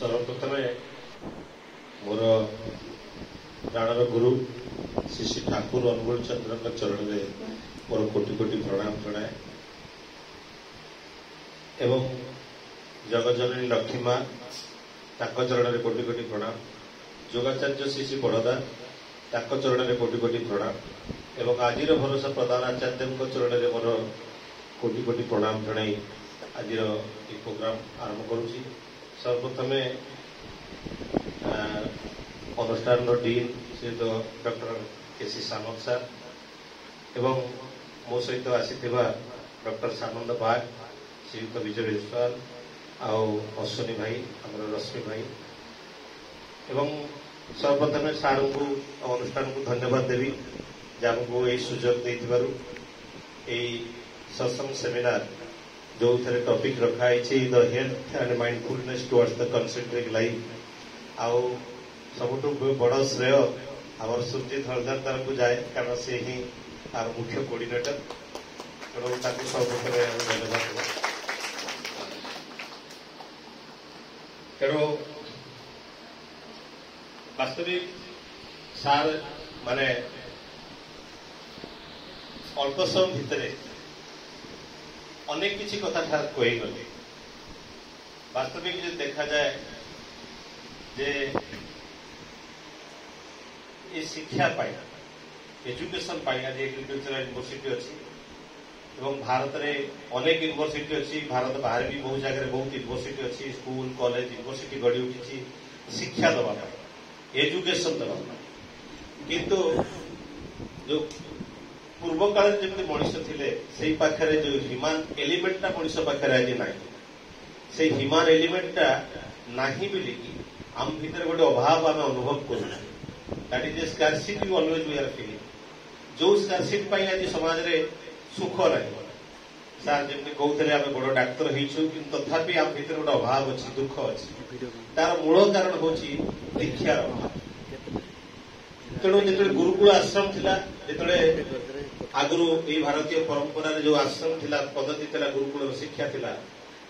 सर्वप्रथमे मोर प्राणर गुरु श्री श्री ठाकुर अनुकूल चंद्र चरण में मोर कोटि कोटि प्रणाम जनाए एवं जगजननी लक्ष्मी माँ चरण में कोटि कोटि प्रणाम योगाचार्य श्री श्री बड़दा चरण में कोटि कोटि प्रणाम एवं आज भरोसा प्रधान आचार्य चरण में मोर कोटि कोटि प्रणाम जनाई आज प्रोग्राम आरंभ करुच्ची। सर्वप्रथमे अनुष्ठान डीन श्रीयुत डॉक्टर केसी सामंत सार एवं मो सहित आसीथिबा डॉक्टर सानंद बाग श्रीयुत विजय विश्वाल आउ अश्विनी भाई आम रश्मि भाई एवं सर्वप्रथमे सार को अनुष्ठान को धन्यवाद देवी जमको यही सुजोग देथिबारु एई सत्संग सेमिनार जो थे टॉपिक रखाई the health and mindfulness towards the concentric life आउ सबुठु बड़ श्रेय आम सुरजित हलदार तार को जाए कारण से ही आर मुख्य कोऑर्डिनेटर तेणु सर्वप्रथम धन्यवाद तेणु वास्तविक सार माने अल्प समय भितर अनेक किसी कथा कही गले वास्तविक जो देखा जाए जे ये शिक्षा पाई एजुकेशन पाई आज एग्रीकल्चर यूनिवर्सिटी अच्छी एवं भारत में अनेक यूनिवर्सिटी अच्छी भारत बाहर भी बहुत जगह बहुत यूनिवर्सिटी अच्छी स्कूल कॉलेज यूनिवर्सिटी गढ़ी उठी शिक्षा दवाई एजुकेशन दवाई किंतु जो पूर्व काल जमी मनीष थे से पाखे जो ह्यूमान एलिमेंटा मनीष पाखे आज ना से ह्यूमान एलिमेंटा नहीं बोलिकी आम भीतर गोटे अभाव आम अनुभव कर that is a scarcity always we are feeling जो स्कार्सिटी पाई आज समाज रे सुख नहीं सार जमी कहते आम बड़ डाक्तर हो तथापि आम भीतर गोटे अभाव अच्छी दुख अच्छी तार मूल कारण हूँ दीक्षार अभाव तेणु जो गुरुकुल आश्रम थिला जो आगु ये भारतीय परंपरा जो आश्रम थिला पद्धति थिला गुरुकुल शिक्षा थिला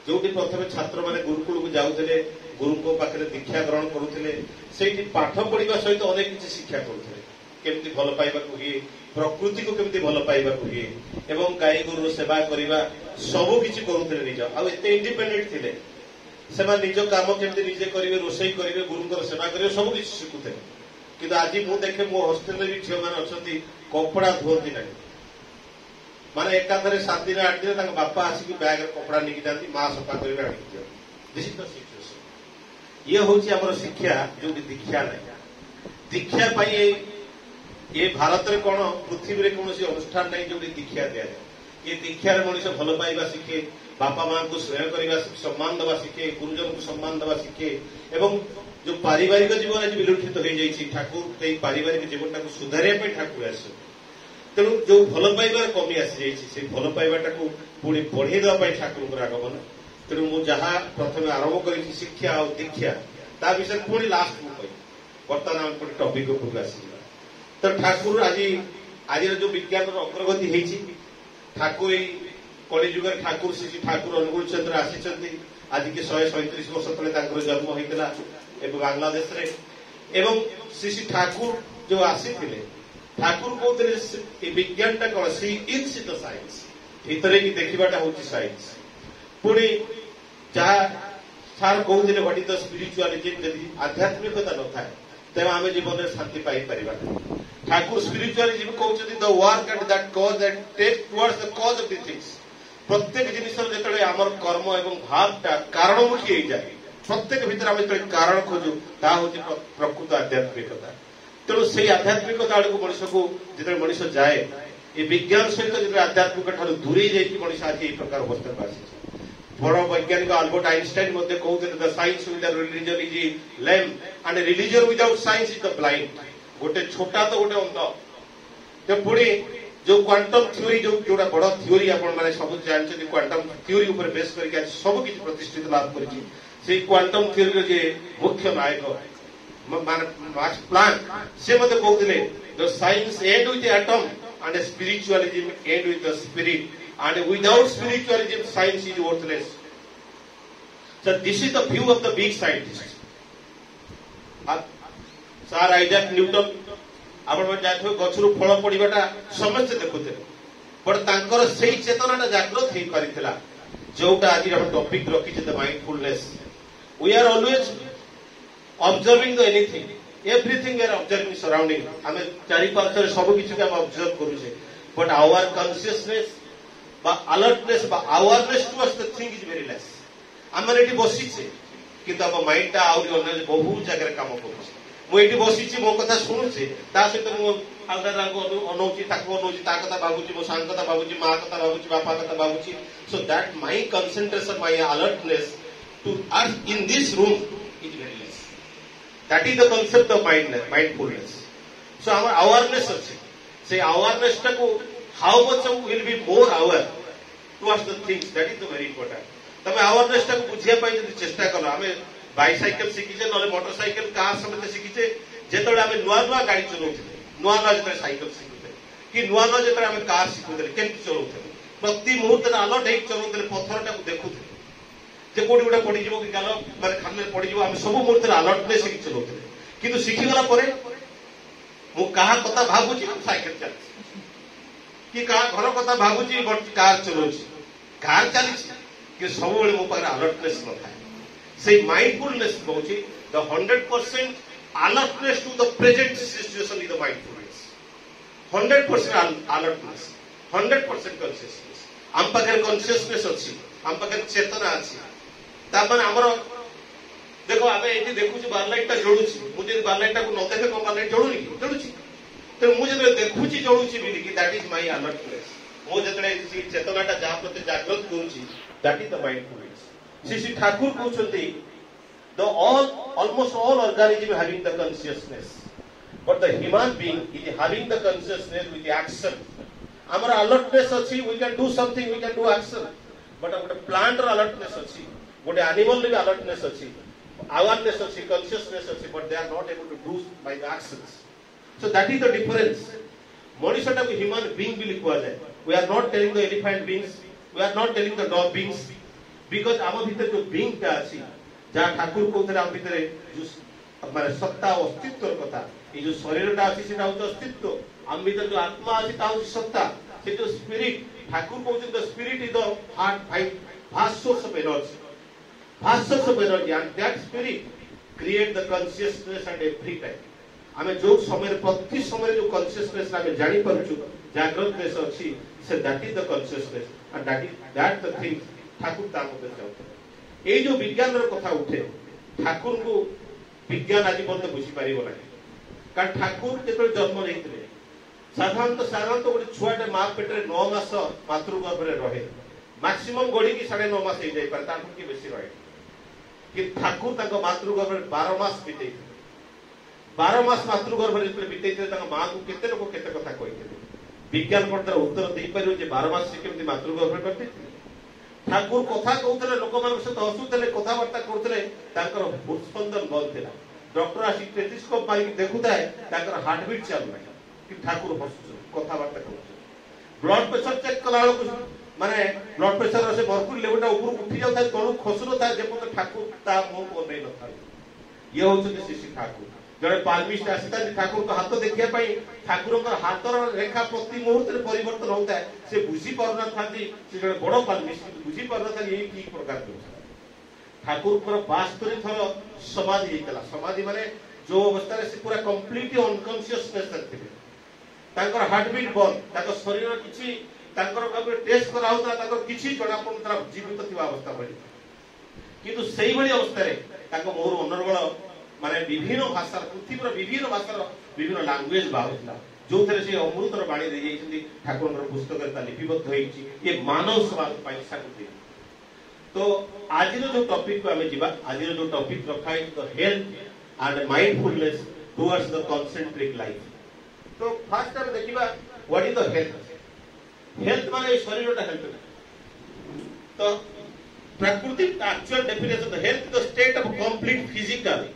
जो प्रथम छात्र माने गुरुकुल को जाऊले गुरु पाखे दीक्षा ग्रहण करुले से पाठ पढ़ा सहित अनेक किसी शिक्षा करुले केमती भल पाइबा हुए प्रकृति को केमती भल पाइबा हुए एवं गाई गोरु सेवा करवा सबू किसी करुले निज आते इंडिपेंडेंट थिले से निज काम केमती निजे करेंगे रोषई करेंगे गुरुंर सेवा करेंगे सब किसी शिखुले कि आज मुझे देखे मो हस्टेल भी झील मैंने अच्छा कपड़ा धुवती ना माने एकाथरे 7 दिन 8 दिन बापा आसिक बैग कपड़ा निकी जाती माँ सफा कर दिस इज द सिचुएशन ये हूँ आम शिक्षा जो दीक्षा नहीं दीक्षा पाई ये भारत में कौन पृथ्वी में कौन अनुष्ठान नहीं जो दीक्षा दि जाए ये दीक्षार मनीष भल पाइबा शिखे बापा माँ को स्नेह करने सम्मान दवा शिखे गुरुजन को सम्मान दवा शिखे एवं जो पारिवारिक जीवन आज विलुठित हो जाए ठाकुर पारिवारिक जीवन को सुधारिया ठाकुर आस तेणु जो भल पाइबार कमी आसी जाइए भल पाइबाटा को पुणी बढ़े देवाई ठाकुर आगमन तेणु मुझे जहाँ प्रथम आरंभ कर शिक्षा और दीक्षा ता विषय पुणी लास्ट को कही बर्तमान आम गोटे टपिक उपरक आसवा तो ठाकुर आज जो विज्ञान अग्रगति होती ठाकुर कलिजुग ठाकुर श्री ठाकुर अनुकूल चंद्र आसी आज की 137 वर्ष तले जन्म होता बांग्लादेश रे एवं श्री श्री ठाकुर जो आसी ठाकुर कहते विज्ञान टा कौन सी इज द साइंस भितर की देखा हूँ साइंस पुणी जहाँ सार कहते व्हाट इज द स्पिरिचुअलिज्म यदि आध्यात्मिकता न था तेज आम जीवन में शांति पाई ठाकुर स्पिरिचुअलिज्म कहते the work and that cause that take towards the cause of the things प्रत्येक जिनिस जो आमर कर्म एवं भावटा कारणमुखी हो जाए प्रत्येक भीतर आम जो कारण खोजु ता हूँ प्रकृत आध्यात्मिकता तेणु से आध्यात्मिकता आड़ को मनीष को जो मनीष जाए ये विज्ञान सहित जो आध्यात्मिक ठार दूरे जाकि मनीष आज ये प्रकार अवस्था को आसी बड़ वैज्ञानिक अल्बर्ट आइंस्टाइन कहते the science without religion is lame and religion without science is the blind गोटे छोटा तो गोटे अंध तो पुणी जो क्वांटम थ्योरी जोड़ा बड़ थ्योरी आपने सब जानते क्वांटम थ्योरी उपर बेस करके सब किसी प्रतिष्ठित लाभ कर क्वांटम थ्योरी जे मुख्य नायक मार्क्स प्लांक से मत कहते the science and with atom and spiritualism and with the spirit and without spiritualism science is worthless So this is the view of the big scientists. Sir Isaac Newton ଆପଣମାନେ ଜାଣିଥିବେ ଗଛରୁ ଫଳ ପଡିବାଟା ସମସ୍ତେ ଦେଖୁଥିଲେ, but ତାଙ୍କର ସେଇ ଚେତନାଟା ଜାଗ୍ରତ ହେଇପାରିଥିଲା ଯୋଉଟା ଆଜି ଆମ ଟପିକ ରଖିଛେ the mindfulness. We are always observing the anything everything we are observing surrounding आमे चारि पांचर सब किछि के हम ऑब्जर्व करूछे, बट आवर कॉन्शियसनेस बा अलर्टनेस बा awareness towards the thing is very less. आमे एठी बसिछे किंतु हम माइंड टा आउरी अन्य बहुत जगह काम करूछे। मु एठी बसिछि मो कथा सुनुछे ता सहित मु आउरा रांगो अनौची ताको अनौची ता कथा भाबुची मो सांग कथा भाबुची मा कथा भाबुची बापा कथा भाबुची। So that my concentration my alertness to us in this room is very less. That is the concept of mindfulness. So our awareness is say awareness taku how much we will be more aware towards the things, that is the very important. तमे awareness taku बुझिया पाई जदि चेष्टा कलो आमे bicycle शिखिचे नले motorcycle car समेत शिखिचे जेतबे आमे नुआ नुआ गाड़ी चलाउथिले नुआ नुआ जेतबे साइकल शिखुथे कि नुआ नुआ जेतबे आमे कार शिखुथे केमति चलाउथिले प्रति मुहूर्त अलर्ट हेइ चलाउथिले पत्थरटाକୁ देखुथिले जे कोडी गुडा पड़ी जीवो कि गालो माने खाने पड़ी जीवो हम सब मुहूर्त अलर्टनेस की चलाउथिले किंतु शिखि गला परे मु कहा कथा भाबुची साइकिल चलाछि कि कहा घर कथा भाबुची बट कार चलाउछि कार चलिछि कि सब बेले मो पारे अलर्टनेस न थाए। से mindfulness कहउछि the 100% alertness to the present situation is the mindfulness. 100% alertness, 100% consciousness. हम पाखे consciousness अछि, हम पाखे चेतना अछि। तापन हमर देखो आमे एठी देखुछि बार लाइट ता जळुछि, मु जे बार लाइट ता को न देखे को बार लाइट जळुनी कि जळुछि, तो मु जे देखुछि जळुछि बिली कि दैट इज माय अलर्टनेस। मु जेतले चेतनाटा जा प्रति जागृत करूछि that is the mindfulness. Shri Thakur कहउछन्ती the almost all organism having the consciousness, but the human being is having the consciousness with the action. हमर अलर्टनेस अछि, we can do something, we can do action, but a plant alertness अछि, गोटे animal रे alertness अछि, awareness अछि, consciousness अछि, but they are not able to do by the actions. So that is the difference. मनुष्यटा को human being भी लिखवा जाए। We are not telling the elephant beings, we are not telling the dog beings, because आम भीतर जो being ता अछि जा ठाकुर कहउथले आम भीतर जो माने सत्ता अस्तित्व कथा ए जो शरीरटा अछि सेटा होत अस्तित्व, आम भीतर जो आत्मा अछि ता होत सत्ता, से जो स्पिरिट ठाकुर कहउथले the spirit is the heart vast source of energy, vast source of energy, and that spirit create the consciousness at every time. आमे जो समय प्रति समय जो consciousness आमे जानि परछु जागृतनेस अछि से that is the consciousness and that the thing Thakur ता मते जाउथे। ए जो विज्ञान रो कथा उठे ठाकुर को विज्ञान आज पर्यंत बुझी पारिबो नाही, कारण ठाकुर जेतबे जन्म लेइतले साधारणतः गोटे छुआटे मां पेटरे 9 मास मातृगर्भरे रहे, मैक्सिमम गोड़ी की 9.5 मास हो जाए पर ताकू की बेसी रहे कि ठाकुर ताको मातृगर्भ 12 मास बितेई 12 मास मातृगर्भ रे बितेई ताको मां को केते लोक केते कथा कहिते विज्ञान पर उत्तर दे परियो जे 12 मास से केमति मातृगर्भ रे बितेई ठाकुर कथा कहउतले लोक मान से हसुतले कथा वार्ता करउतले ताकर स्पंदन बल थिला। डॉक्टर आसी टेलिस्कोप मारी देखुता है ताकर हार्ट बीट चल रहा कि ठाकुर हसु कथा वार्ता करउ। ब्लड प्रेशर चेक कला माने ब्लड प्रेशर से मर्क्यूरी लेवलटा ऊपर उठी जाता है तळु खसुरो था जेपत ठाकुर ता मुंह को नै नथा। ये होचि श्री ठाकुर जड़े पालमिस्ट आसीता ठाकुर को हाथ देखिया पाई ठाकुर का हाथर रेखा प्रति मुहूर्त रे परिवर्तन होता है, से बुझी पारना थांती से जड़े बड़ पालमिस्ट बुझी पारना था ये की प्रकार के ठाकुर पर 72 थर समाधि हेतला। समाधि माने जो अवस्था रे से पूरा कंप्लीटली अनकॉन्शियसनेस थे, ताकर हार्ट बीट बंद, ताकर शरीर किछि ताकर भाबे टेस्ट करा होता ताकर किछि जणा पडता जीवित थिबा अवस्था भली, किंतु सेही भली अवस्था रे ताको मोर अनर्गळ माने विभिन्न भाषा पृथ्वीर विभिन्न भाषार विभिन्न लैंग्वेज बाहुला जो थरे से अमृतर बाणी दे जाइछथि ठाकुरଙ୍କର पुस्तक ता लिपिबद्ध होइछि ये मानव समाज ପାଇଁ साकुति। तो आज जो टॉपिक को हमें जीवा आज जो टॉपिक रखा है the health and mindfulness towards the concentric life. तो फर्स्ट हम देखिबा what is the health. Health माने शरीरटा हेल्थ तो प्रकृति actual definition the health the state of complete physical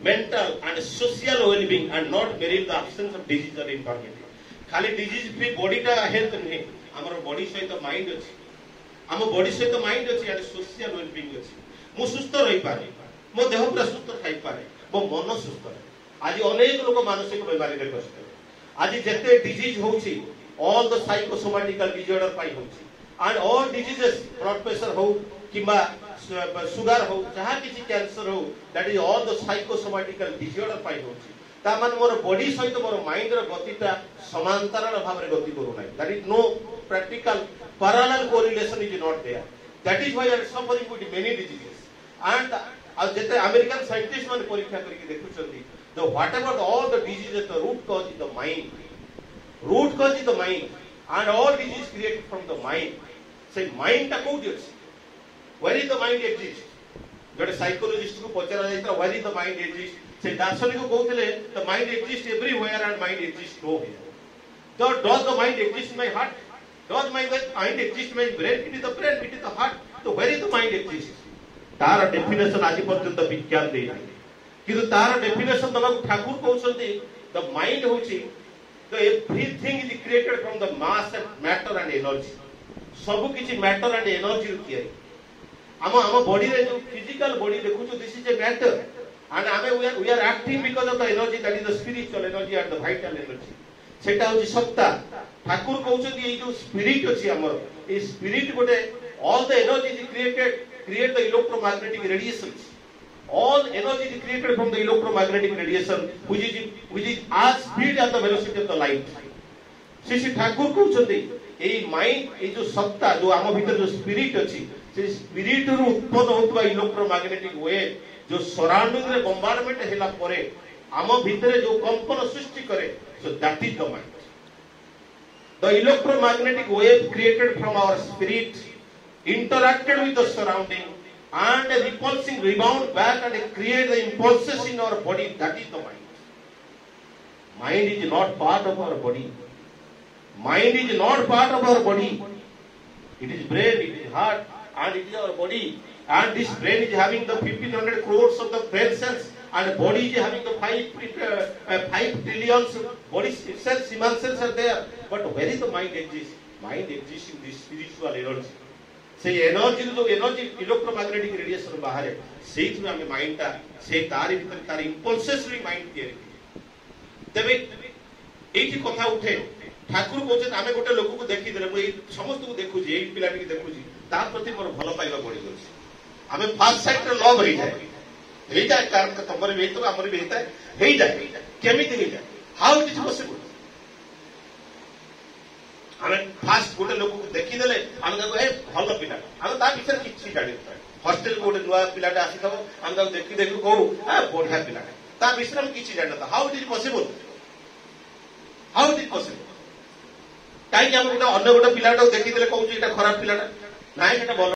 mental and social well-being and not merely the absence of disease or infirmity। खाली disease free body टा health नहीं, हमर body सहित mind अछि, हम बॉडी सहित माइंड अछि एंड सोशल वेलबीइंग अछि। मु सुस्थ रहि पारे, मो देह पूरा सुस्थ खाइ पारे, मो मन सुस्थ रहे आज अनेक लोक मानसिक बीमारी रे कष्ट आज जेते डिजीज होची ऑल द साइकोसोमैटिकल डिसऑर्डर पाई होची and all diseases blood pressure हो किबा सुगर हो जहा किसी कैंसर हो that is all the psychosomatical disorder पाई होची ता मान मोर बॉडी सहित मोर माइंड रो गतिटा समांतराल भाव रे गति करू नै that is no practical parallel correlation is not there that is why I am suffering with many diseases and जेते अमेरिकन साइंटिस्ट माने परीक्षा करके देखुचंदी the whatever all the diseases the root cause is the mind and all disease created from the mind say mind ta कोठी अछि where is the mind exist जडे psychologist को पचरा जाइता where is the mind exist से दार्शनिक को कहउतले the mind exists everywhere and mind exists nowhere so does the mind exist in my heart does my mind exist in my brain it is the brain it is the heart so where is the mind exist तार definition आज पर्यंत विज्ञान दे नै किंतु तार definition दबा Thakur कहउछन्ती the mind होछि so everything is created from the mass and matter and energy सब किछि मैटर एंड एनर्जी रू किया हम बॉडी रे जो फिजिकल बॉडी देखु जो this is a matter and we are acting because of the energy that is the spiritual energy and the vital energy सेटा होची सत्ता ठाकुर कहउछथि ए जो स्पिरिट अछि हमर ए स्पिरिट गोटे all the energy is create the electromagnetic radiations all energy is created from the electromagnetic radiation which is as speed as the velocity of the light Shri Thakur कहउछथि ए माइंड ए जो सत्ता जो आम भीतर जो स्पिरिट अछि से स्पिरिट रु उत्पन्न होतबा इलेक्ट्रोमैग्नेटिक वेव जो सराउंडिंग रे बम्बार्डमेंट हैला परे आम भीतर जो कंपन सृष्टि करे so that is the mind the electromagnetic wave created from our spirit interacted with the surrounding and a repulsing rebound back and create the impulses in our body that is the mind is not part of our body it is brain it is heart and it is our body and this brain is having the 1500 crores of the brain cells and body is having the 5 trillions body cells human cells are there but where is the mind exists in this spiritual energy से energy जो energy electromagnetic radiation बाहर सेठ में हम mind ता से तार भीतर तार इंपल्सेस रे माइंड तयारी तबे एठी कथा उठे ठाकुर कहते आमे गोटे लोक को देखि देले ए समस्त को देखु जी ए पिलाटी के देखु जी ता प्रति मोर भलो पाइबा पड़ी गछ आमे फर्स्ट साइड रे लव हे जाय कारण का तमर भी तो हमर भी हे जाय केमिति हे जाय हाउ इट इज पॉसिबल हमें फास्ट गोटे लोक को देखि देले हम ए भलो पिला हम ता विषय किछि जानि हॉस्टल गोटे नुआ पिलाटा आसी थबो हम ता देखि देखि कहू आ बढ़िया पिलाटा ता विषय हम किछि जानता हाउ इट इज पॉसिबल काई हम गोटे अन्य गोटे पिलाटा देखि देले कहू जे एटा खराब पिलाटा नाइ एटा